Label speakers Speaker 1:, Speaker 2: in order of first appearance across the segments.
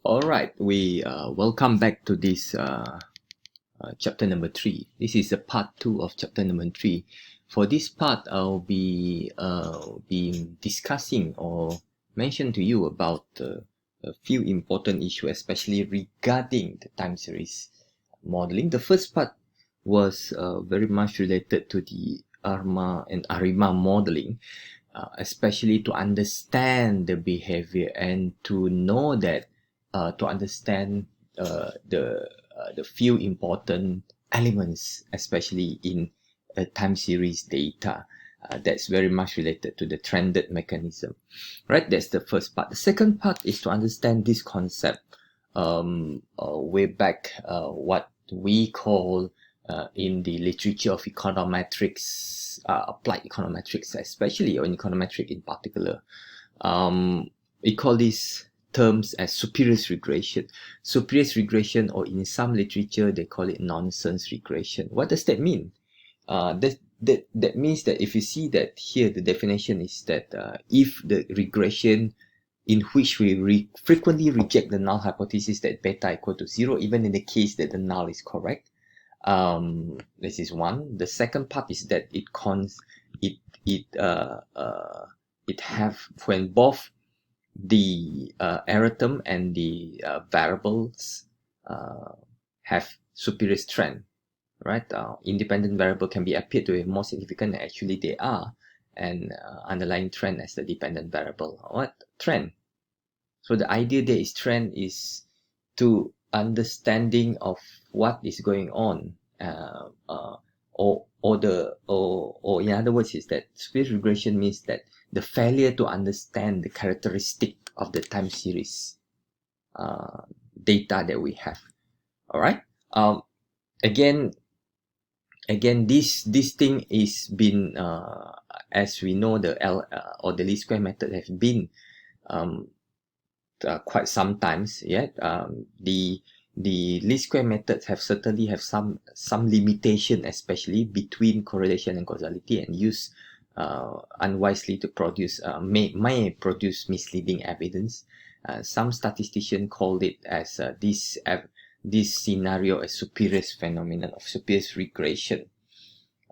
Speaker 1: All right, we welcome back to this chapter number 3. This is a part 2 of chapter number 3. For this part, I'll be discussing or mention to you about a few important issues, especially regarding the time series modeling. The first part was very much related to the ARMA and ARIMA modeling, especially to understand the behavior and to know that to understand the few important elements, especially in time series data. That's very much related to the trended mechanism, right? That's the first part. The second part is to understand this concept way back, what we call in the literature of econometrics, applied econometrics especially, or in econometric in particular. We call these terms as spurious regression. Spurious regression, or in some literature, they call it nonsense regression. What does that mean? That means that if you see that here, the definition is that if the regression in which we frequently reject the null hypothesis that beta equal to 0, even in the case that the null is correct. This is one. The second part is that it have, when both the error term and the variables have spurious trend, right? Independent variable can be appeared to be more significant than actually they are, and underlying trend as the dependent variable. What trend? So the idea there is trend is to understanding of what is going on, or in other words, is that spurious regression means that the failure to understand the characteristic of the time series data that we have. All right. Again, this thing is been as we know, the or the least square method have been quite some times yet. The least square methods have certainly have some limitation, especially between correlation and causality, and use unwisely to produce may produce misleading evidence. Some statisticians called it as this scenario a spurious phenomenon of spurious regression.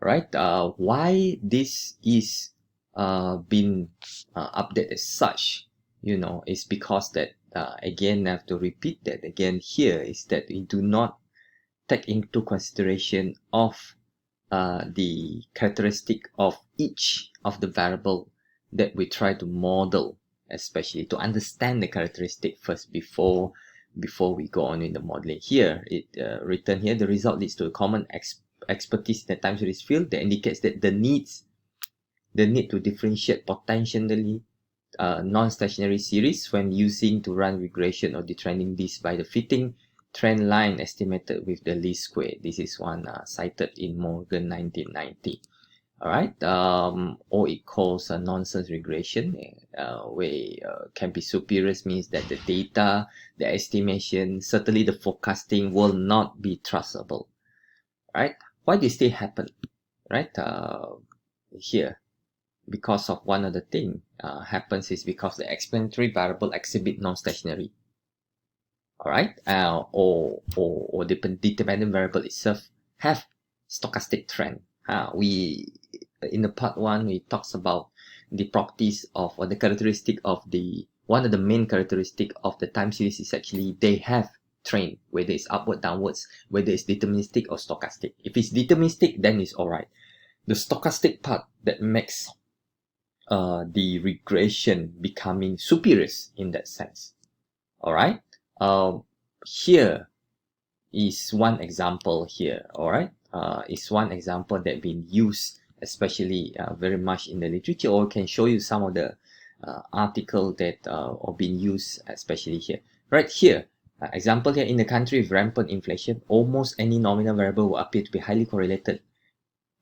Speaker 1: Right? Why this is been updated as such, is because that again, I have to repeat that again here, is that we do not take into consideration of the characteristic of each of the variable that we try to model, especially to understand the characteristic first before we go on in the modeling. Here, it written here, the result leads to a common expertise in the time series field that indicates that the need to differentiate potentially non-stationary series when using to run regression or detrending this by the fitting trend line estimated with the least square. This is one cited in Morgan 1990. All right, or it calls a nonsense regression, where can be spurious, means that the data, the estimation, certainly the forecasting will not be trustable. Right? Why does this happen? Right? Here, because of one of the thing happens is because the explanatory variable exhibit non-stationary. All right, or the dependent variable itself have stochastic trend. We in the part 1 we talks about the properties of, or the characteristic of the, one of the main characteristic of the time series is actually they have trend, whether it's upward, downwards, whether it's deterministic or stochastic. If it's deterministic, then it's all right. The stochastic part that makes the regression becoming spurious in that sense. All right. Here is one example here. All right. Is one example that been used, especially very much in the literature, or can show you some of the article that are being used, especially here. Right here, example here, in the country with rampant inflation, almost any nominal variable will appear to be highly correlated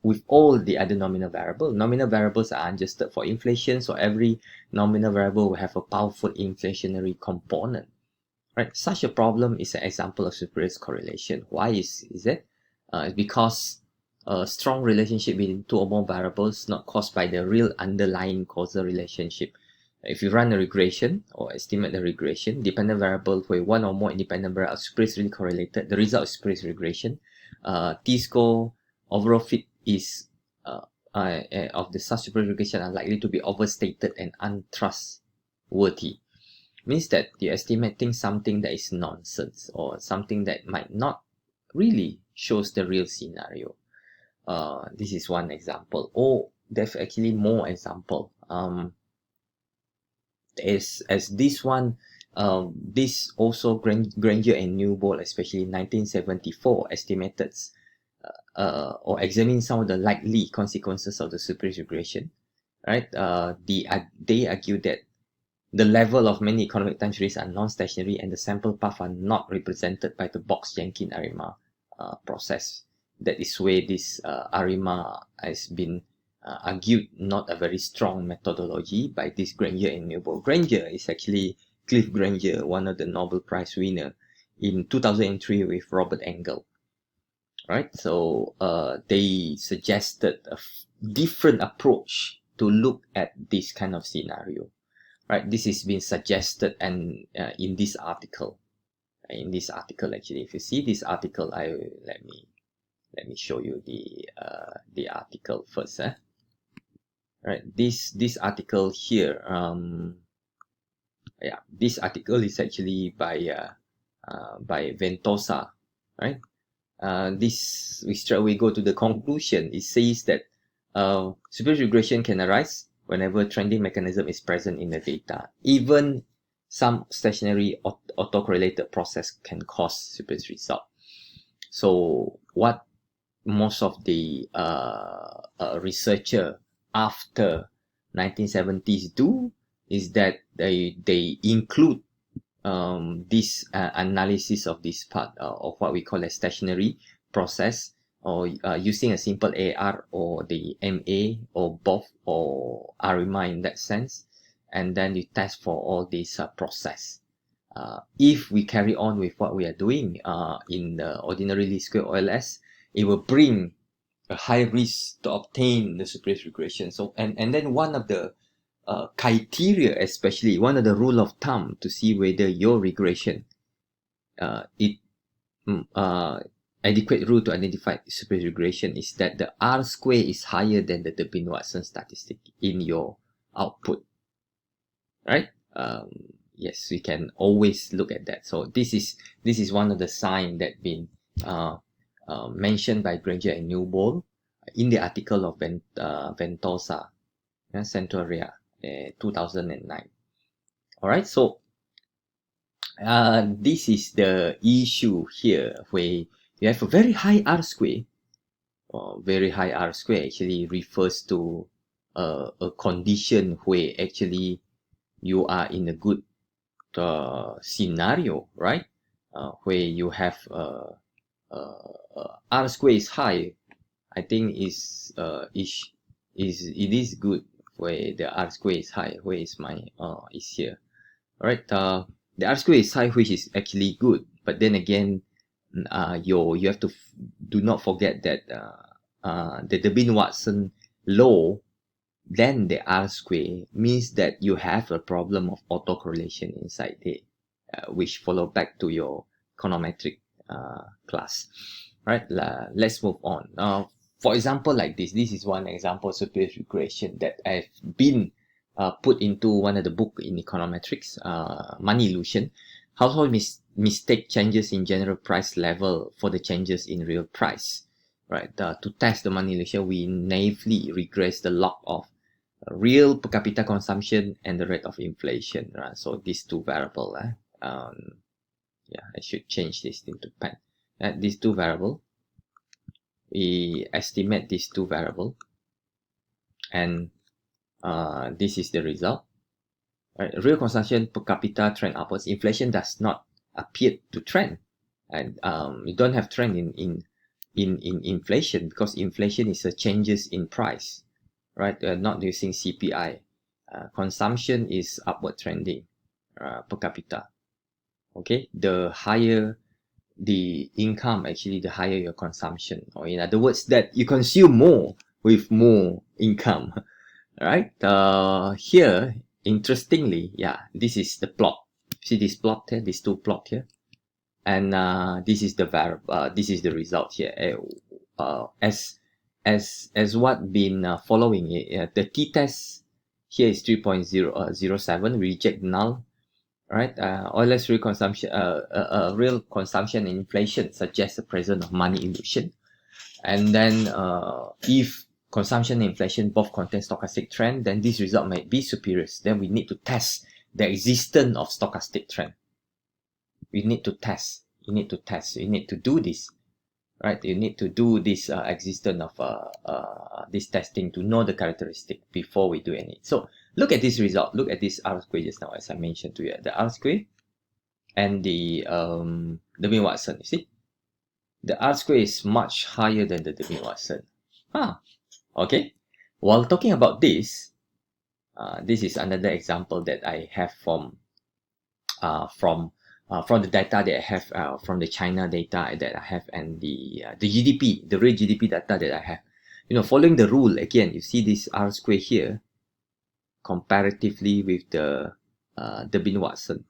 Speaker 1: with all the other nominal variables. Nominal variables are adjusted for inflation, so every nominal variable will have a powerful inflationary component. Right? Such a problem is an example of spurious correlation. Why is it? It's because a strong relationship between two or more variables not caused by the real underlying causal relationship, If you run a regression or estimate the regression, dependent variable where one or more independent variables are superficially correlated, the result is superficial regression. T-score overall fit is of the such superficial regression are likely to be overstated and untrustworthy. Means that you're estimating something that is nonsense or something that might not really shows the real scenario. This is one example. Or there's actually more example. As this one, this also Granger and Newbold, especially in 1974, estimated or examined some of the likely consequences of the superficial regression. Right? They argue that the level of many economic time series are non-stationary and the sample path are not represented by the Box-Yankin-Arima process. That is where this Arima has been argued not a very strong methodology by this Granger and Newbold. Granger is actually Cliff Granger, one of the Nobel Prize winner in 2003 with Robert Engel. Right, so they suggested a different approach to look at this kind of scenario. Right, this is being suggested and in this article. Actually, if you see this article, let me show you the article first. Right, this article here. Yeah, this article is actually by Ventosa. Right, we straight away go to the conclusion. It says that superficial regression can arise whenever trending mechanism is present in the data. Even some stationary autocorrelated process can cause superficial result. So what most of the researcher after 1970s do is that they include this analysis of this part of what we call a stationary process, or using a simple AR or the MA or both or Arima in that sense, and then you test for all these process. If we carry on with what we are doing in the ordinary least square OLS, it will bring a high risk to obtain the superficial regression. So and then one of the criteria, especially one of the rule of thumb to see whether your regression adequate rule to identify superficial regression is that the R square is higher than the Durbin-Watson statistic in your output. Right? Yes, we can always look at that. So this is one of the signs that been mentioned by Granger and Newbold in the article of Ventosa, Centaurea, 2009. All right, so this is the issue here where you have a very high R square. Very high R square actually refers to a condition where actually you are in a good scenario, right? Where you have R square is high. I think it is good where the R square is high. Where is my is here? All right. The R square is high, which is actually good. But then again, you have to do not forget that the Durbin-Watson law, then the R square means that you have a problem of autocorrelation inside there, which follow back to your econometric class. Right, let's move on. For example, like this is one example of superficial regression that I've been put into one of the book in econometrics, money illusion. Household mistake changes in general price level for the changes in real price. Right, to test the money illusion, we naively regress the log of real per capita consumption and the rate of inflation. Right, so these two variables. Yeah, I should change this into pen. These two variables, we estimate these two variables, and this is the result. Right, real consumption per capita trend upwards. Inflation does not appear to trend, and you don't have trend in inflation because inflation is a changes in price, right? Not using CPI. Consumption is upward trending per capita. Okay, the higher the income, actually the higher your consumption, or in other words that you consume more with more income. Right, here interestingly, yeah, this is the plot. See this plot here, these two plot here, and this is the variable. This is the result here. As what been following it, the t-test here is 3.007, reject null, right? Euler's real consumption, real consumption and inflation suggests the presence of money illusion. And then if consumption and inflation both contain stochastic trend, then this result might be superior. Then we need to test the existence of stochastic trend. We need to test. You need to test. You need to do this, right? You need to do this existence of this testing to know the characteristic before we do any. So look at this result. Look at this R square just now, as I mentioned to you. The R square and the Watson. You see, the R square is much higher than the Watson. Okay. While talking about this, this is another example that I have from the data that I have from the China data that I have, and the GDP, the real GDP data that I have. You know, following the rule again, you see this R square here comparatively with the Watson.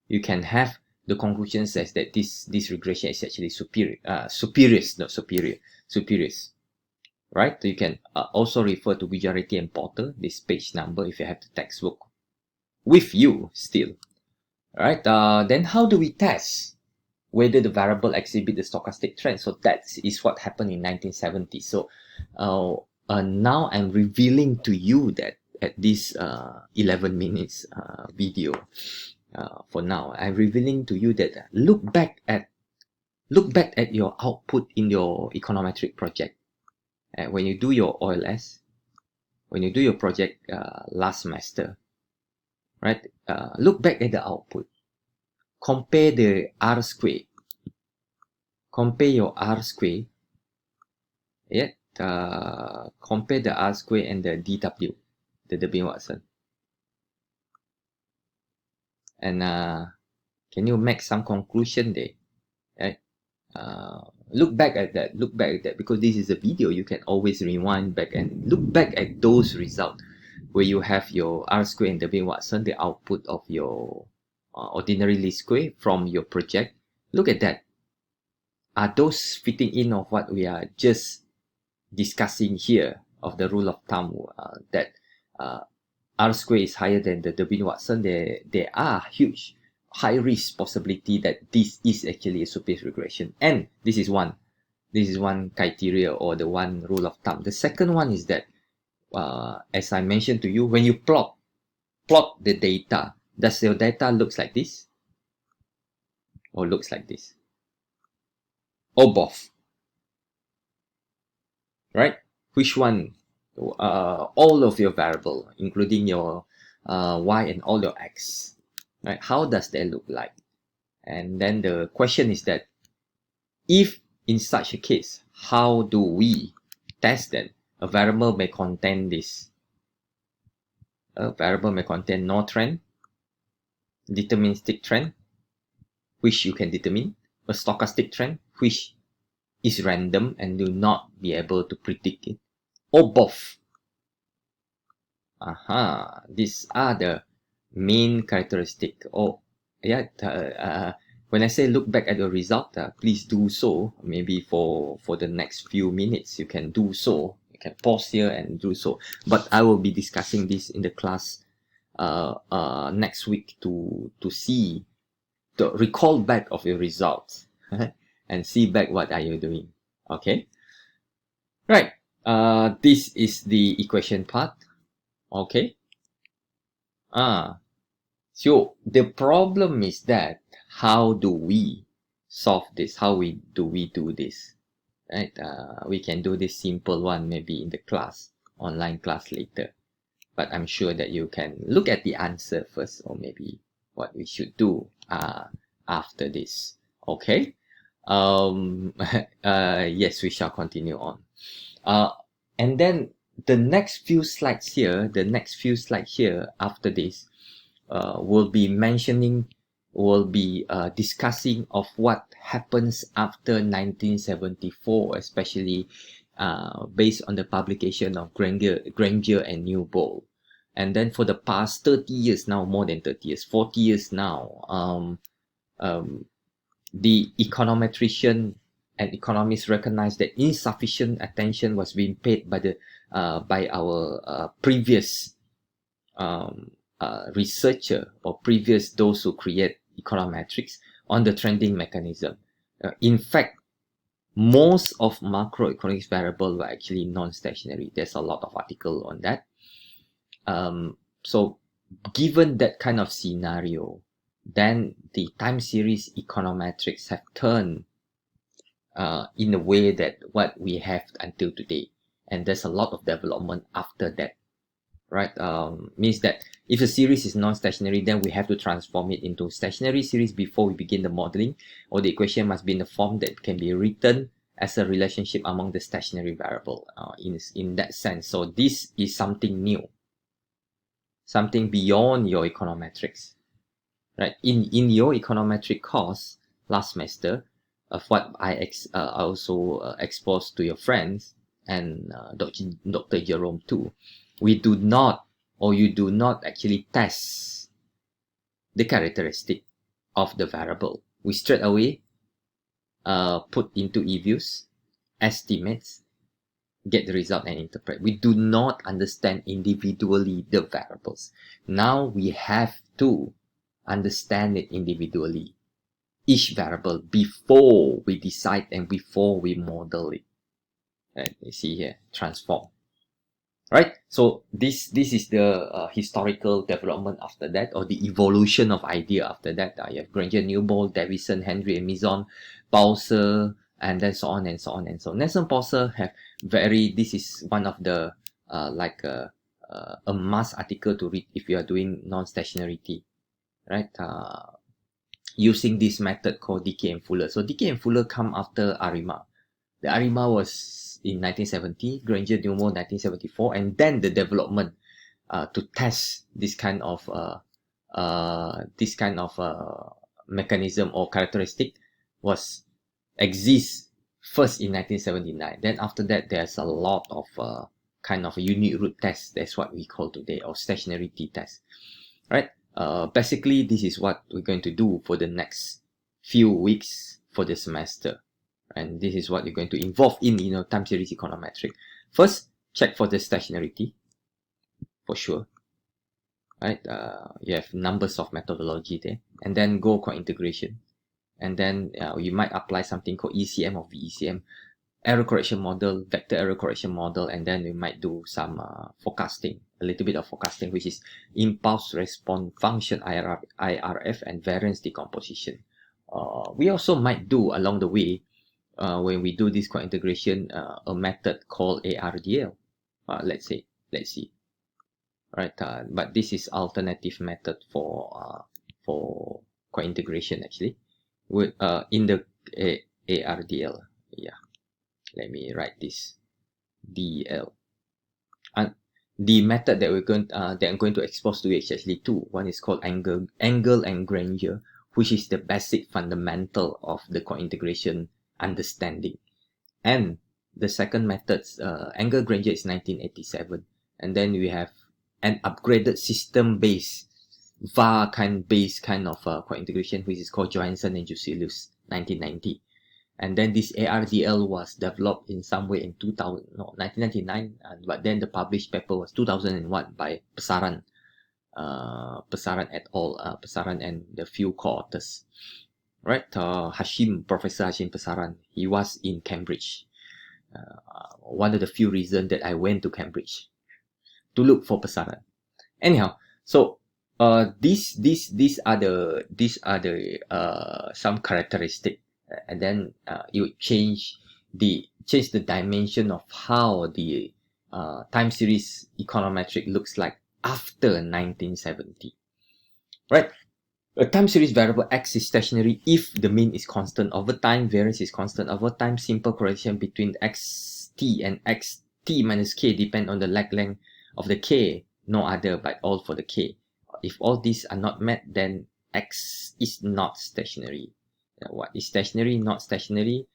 Speaker 1: You can have the conclusion says that this regression is actually superior, right? So you can also refer to Gujarati and Porter, this page number, if you have the textbook with you still. Right, then how do we test whether the variable exhibit the stochastic trend? So that is what happened in 1970. So now I'm revealing to you that at this 11 minutes video, for now, I'm revealing to you that look back at your output in your econometric project. When you do your OLS, when you do your project last semester, right? Look back at the output. Compare the R square. Compare your R square. Yeah. Compare the R square and the DW, the W Watson. And can you make some conclusion there? Right? Look back at that. Look back at that, because this is a video. You can always rewind back and look back at those results where you have your R square and W Watson, the output of your ordinary least square from your project. Look at that. Are those fitting in of what we are just discussing here of the rule of thumb that R square is higher than the W Watson? There are huge high risk possibility that this is actually a superior regression, and this is one criteria or the one rule of thumb. The second one is that as I mentioned to you, when you plot the data, does your data looks like this or looks like this or both? Right? Which one? All of your variable, including your y and all your x, right? How does that look like? And then the question is that if in such a case, how do we test that a variable may contain this? A variable may contain no trend, deterministic trend, which you can determine, a stochastic trend, which is random and do not be able to predict it, or both. These are the main characteristic. When I say look back at the result, please do so. Maybe for the next few minutes, you can do so. You can pause here and do so. But I will be discussing this in the class next week to see, to recall back of your results and see back what are you doing. Okay, right. This is the equation part. Okay. So the problem is that how do we solve this? How do we do this? Right? We can do this simple one maybe in the class, online class later. But I'm sure that you can look at the answer first, or maybe what we should do after this. Okay. Yes, we shall continue on. And then the next few slides here, after this, will be discussing of what happens after 1974, especially based on the publication of Granger and Newbold. And then for the past 30 years now, more than 30 years, 40 years now, the econometrician and economists recognize that insufficient attention was being paid by our previous researcher or previous those who create econometrics on the trending mechanism. In fact, most of macroeconomics variables were actually non-stationary. There's a lot of article on that. So given that kind of scenario, then the time series econometrics have turned in a way that what we have until today. And there's a lot of development after that, right? Means that if a series is non-stationary, then we have to transform it into stationary series before we begin the modeling, or the equation must be in a form that can be written as a relationship among the stationary variable in that sense. So this is something new, something beyond your econometrics, right? In your econometric course last semester, of what I also exposed to your friends and Dr. Jerome too, we do not, or you do not actually test the characteristic of the variable. We straight away put into e-views, estimates, get the result and interpret. We do not understand individually the variables. Now we have to understand it individually, each variable, before we decide and before we model it. Right? You see here, transform. Right? So this is the historical development after that, or the evolution of idea after that. You have Granger, Newbold, Davison, Henry, and Mizon, Bowser, and then so on and so on and so on. Nelson Bowser have this is one of the like a must article to read if you are doing non-stationarity, right? Using this method called Dickey and Fuller. So Dickey and Fuller come after Arima. The Arima was in 1970, Granger, Newbold 1974, and then the development to test this kind of mechanism or characteristic exists first in 1979. Then after that, there's a lot of kind of unit root tests. That's what we call today, or stationary t-test, right? Basically, this is what we're going to do for the next few weeks for the semester. And this is what you're going to involve in, time series econometric. First, check for the stationarity, for sure. Right? You have numbers of methodology there. And then go for integration. And then you might apply something called ECM or VECM, error correction model, vector error correction model, and then we might do some forecasting, a little bit of forecasting, which is impulse response function, IRF, and variance decomposition. We also might do along the way, when we do this co-integration, a method called ARDL. Let's see. Right, but this is alternative method for co-integration actually. With in the ARDL, yeah. Let me write this DL. And the method that I'm going to expose to you is actually two. One is called angle and Granger, which is the basic fundamental of the co-integration understanding. And the second method, angle Granger, is 1987, and then we have an upgraded system-based VAR-based kind of co-integration, which is called Johansson and Juselius, 1990. And then this ARDL was developed in some way in 1999, but then the published paper was 2001 by Pesaran et al. Pesaran and the few co-authors. Right, Professor Hashim Pesaran, he was in Cambridge. One of the few reasons that I went to Cambridge to look for Pesaran. Anyhow, so these are the some characteristic, and then you change the dimension of how the time series econometric looks like after 1970, right? A time series variable X is stationary if the mean is constant over time, variance is constant over time, simple correlation between xt and xt minus k depend on the lag length of the k, no other but all for the k. If all these are not met, then X is not stationary. What is stationary, not stationary,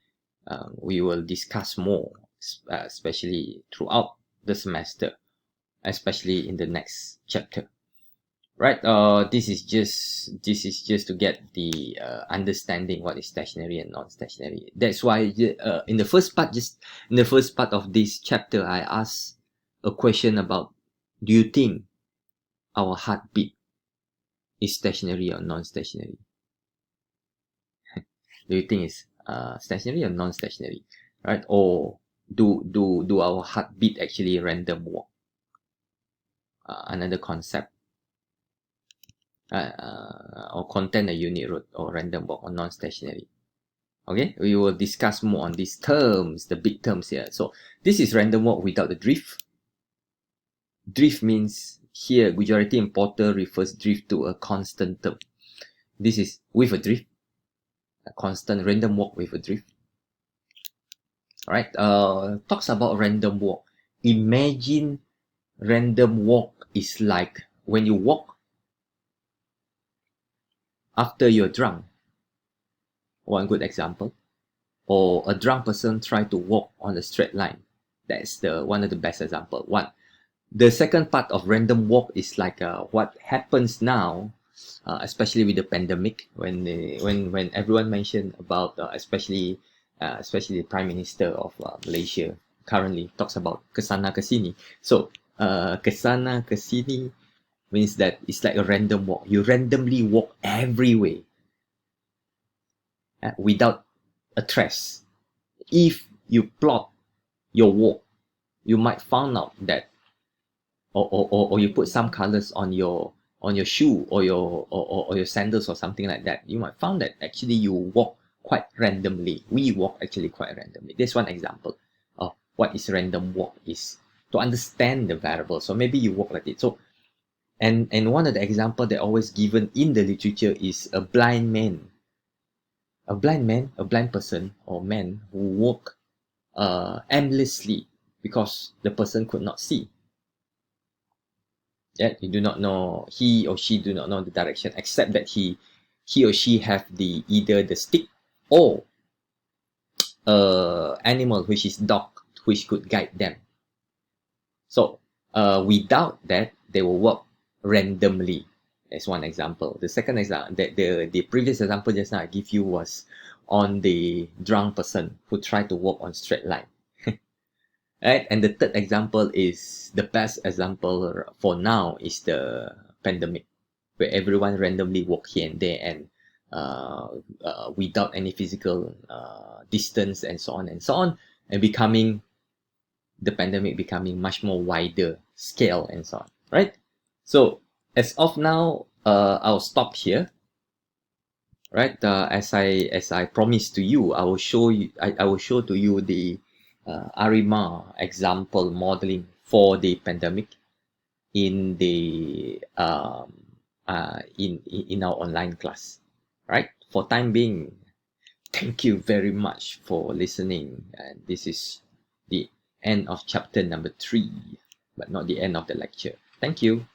Speaker 1: we will discuss more, especially throughout the semester. especially in the next chapter. Right, this is just to get the understanding what is stationary and non-stationary. That's why in the first part of this chapter, I asked a question about, do you think our heartbeat is stationary or non-stationary? Do you think it's stationary or non-stationary, right? Or do our heartbeat actually random walk? Another concept. Or contain a unit route or random walk or non-stationary. Okay, we will discuss more on these terms, the big terms here. So this is random walk without the drift. Drift means here Gujarati importer refers drift to a constant term. This is with a drift, a constant random walk with a drift. All right, talks about random walk. Imagine random walk is like when you walk after you're drunk. One good example. Or a drunk person try to walk on a straight line. That's the one of the best example. One. The second part of random walk is like what happens now, especially with the pandemic, when everyone mentioned about especially the Prime Minister of Malaysia currently talks about kesana kesini. So kesana kesini means that it's like a random walk. You randomly walk everywhere without a trace. If you plot your walk, you might find out that, or you put some colors on your shoe or your sandals or something like that, you might find that actually you walk quite randomly. We walk actually quite randomly. This one example of what is random walk is to understand the variable. So maybe you walk like it. So and one of the example that always given in the literature is a blind man. A blind person or man who walk aimlessly because the person could not see. Yeah, you do not know, he or she do not know the direction, except that he or she have the either the stick or animal, which is dog, which could guide them. So without that, they will walk randomly. That's one example. The second example, the previous example just now I give you was on the drunk person who tried to walk on straight line. Right? And the third example is the best example for now is the pandemic, where everyone randomly walk here and there and without any physical distance and so on, and the pandemic becoming much more wider scale and so on, right? So as of now, I'll stop here. Right, as I promised to you, I will show to you the Arima example modeling for the pandemic in the in our online class. Right, for time being, thank you very much for listening, and this is the end of chapter number 3, but not the end of the lecture. Thank you.